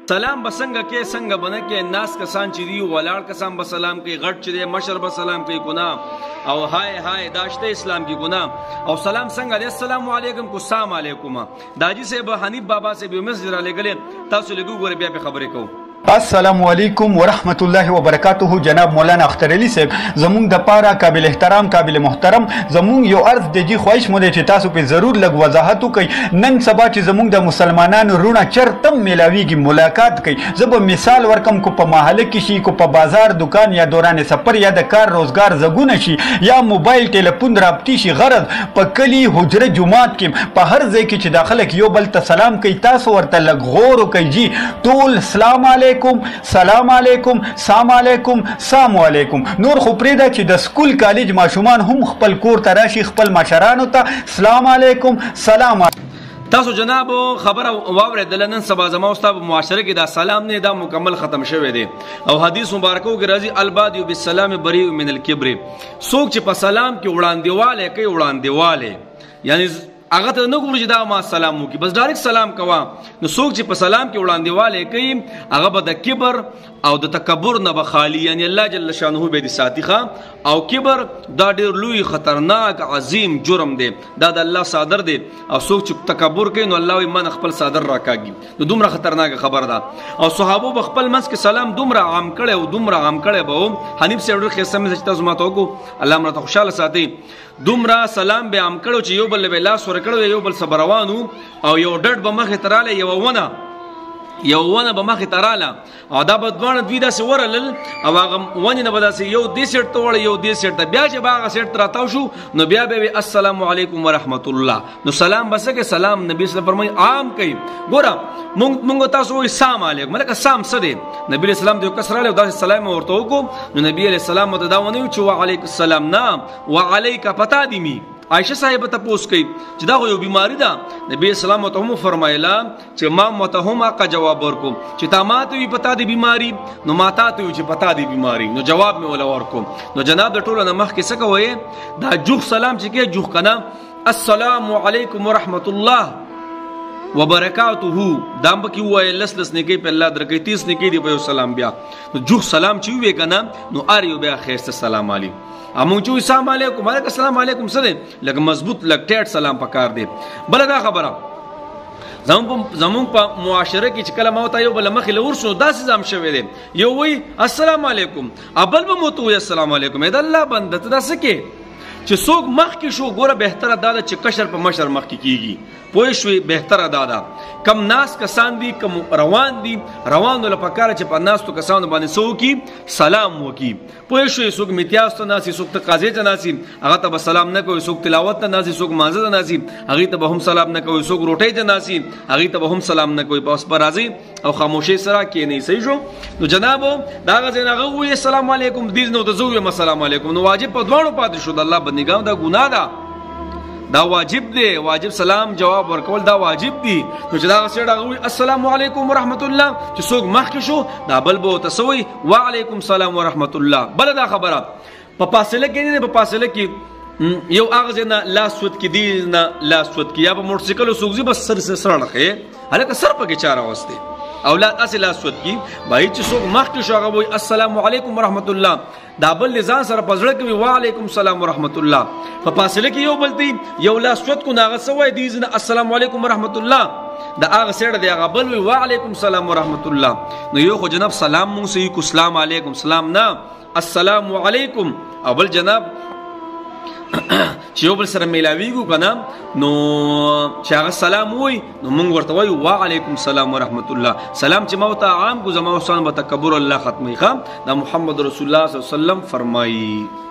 سلام بسنګ کې څنګه بنه کې ناس کسان چې دی ولاړ کسان به سلام کوي غټ چې دی مشر به سلام کوي ګناه او هاي داشته اسلام کې ګناه او سلام څنګه دی السلام علیکم کو سلام علیکم داجی صاحب حنیف بابا سے به مسجد را لګل تاسو لګو غره بیا په خبرې کو السلام علیکم ورحمت الله وبرکاته جناب مولانا اختر علی صاحب زمون د پاره قابل احترام قابل محترم زمون یو عرض دی خواهش مو دی چې تاسو په ضرور لګ وضاحت وکړئ نن سبا چې زمون د مسلمانانو رونه چرتم ملاویږي ملاقات کوي زب مثال ورکم کو په محله کې شي کو په بازار دکان یا دوران سفر یا د کار روزګار زګونه شي یا موبایل ټلیفون رابطي شي غرض په کلی حجره جمعات کې په هر ځای کې چې داخله کې یو بل ته سلام کوي تاسو ورته لګ غور کوي جی ټول سلام علیکم سلام علیکم سلام علیکم سلام علیکم نور خو پرېدا چې د سکول کالج ماشومان هم خپل کور ته راشي خپل مشرانو ته سلام علیکم سلام تاسو جناب خبر واورېدل نن سبا زما استاد معاشره کې دا سلام نه دا مکمل ختم شوی دی او حدیث مبارکو کې راځي البادی بالسلام بری من الکبر څوک چې په سلام کې وړاندېواله کوي وړاندېواله یعنی هغه ته نه ګوري چې دا ما سلام وکي بس ډایرکټ سلام کوا نو څوک چې په سلام کې وړاندېواله کوي هغه به د کبر او د تکبر نه بخالي یعنی الله جل شانه به دي ساتيخه او کبر دا ډېر لوی خطرناک عظیم جرم دی دا د الله صادر دی او څوک چې تکبر کوي نو الله یې من خپل صادر راکاږي نو دومره خطرناک خبر ده او صحابه په خپل منځ کې سلام دومره عام کړي او دومره عام کړي به حنیف سے ډېر خسته مې چې تاسو ماته وکړو الله مړه خوشاله ساتي دومره سلام به عام کړو چې یو بل به لاس ورکړو یو بل صبروانو او یو ډډ به مخې تراله یو ونه به مخې تراله او دا به دوانه دوی داسې ورلل او هغه ونې نه به داسې یو دې سیټ ته وړه یو دې سیټ ته بیا چې به هغه سیټ ته راتاو شو نو بیا به وي السلام علیکم ورحمت الله نو سلام بس کې سلام نبی صلی الله علیه وسلم فرمایي عام کوي ګوره مونږ تاسو وایي سلام علیکم ملکه سلام څه دی نبی علیه السلام دې کسراله او داسې سلام ورته وکړو نو نبی علیه السلام ته دا ونه چې وعلیک السلام نه وعلیک پتا دی می عائشہ صاحب تپوس کوي چې دا یو بیماری ده نبی اسلام ته هم فرمایلا چې ما متهم کا جواب ورکو چې تا ماته وی پتا دی بیماری نو ماته ته چې پتا دی بیماری نو جواب مې ولا ورکو نو جناب د ټولو نمخ کې څه کوي دا جوخ سلام چې کې جوخ کنا السلام علیکم ورحمت الله وبرکاته دام بکی وای لس نکی په الله درکې 30 نکی دی په سلام بیا نو جوخ سلام چې وی کنا نو اریو بیا خیر سلام علی امون چې السلام علیکم علیکم السلام علیکم سره لکه مضبوط لک ټیټ سلام پکار دی بل دا خبره زمون په معاشره کې چې کله موت یو بل مخې لور شو داسې زم شوی دی یو وی السلام علیکم ابل به مو ته السلام علیکم اې د الله بنده ته داسې کې چې څوک مخ کې شو ګوره بهتره دا چې کشر په مشر مخ کې کیږي پوه شوي بهتره دا کم ناس کسان دي کم روان دي روانو له پکاره چې په ناستو کسانو باندې سو کی سلام وکي پوه شوي څوک میتیاز ته ناسي څوک ته قاضي ته ناسي هغه ته به سلام نه کوي څوک تلاوت ته ناسي څوک مانځه ته ناسي هغه ته به هم سلام نه کوي څوک روټۍ ته ناسي هغه ته به هم سلام نه کوي پس پر راځي او خاموشي سره کې نه صحیح شو نو جناب دا غزه هغه وی السلام علیکم دې نو ته زوی السلام علیکم نو واجب په دوانو پاتې شو د الله بندګانو دا ګناه ده دا واجب دی واجب سلام جواب ورکول دا واجب دی نو چې دا سره غوي السلام علیکم ورحمت الله چې څوک مخکې شو دا بل به تسوي وعلیکم السلام ورحمت الله بل دا خبره په فاصله کې نه په فاصله کې یو اغه نه لاسوت کې دی نه لاسوت کې یا په موټر سایکل سوګزي بس سر سره لخه هلکه سر په کې چاره واسطه اولاد اصل اسود کی بای چې څوک مخکې شو هغه وای السلام علیکم ورحمت الله دا بل لزان سره پزړه کوي وعلیکم السلام ورحمت الله په فاصله کې یو بل دی یو لاسوت کو ناغه سوای دی زنه السلام علیکم ورحمت الله دا هغه سره دی هغه بل وی وعلیکم السلام ورحمت الله نو یو خو جناب سلام مون سي کو السلام علیکم سلام نه السلام علیکم او بل جناب چې یو بل سره میلاویږو کنه نو چې هغه سلام وای نو مونږ ورته وای وعلیکم السلام ورحمت الله سلام چې موت عام کو زما وسان به تکبر الله ختمي خام دا محمد رسول الله صلی الله علیه وسلم فرمایي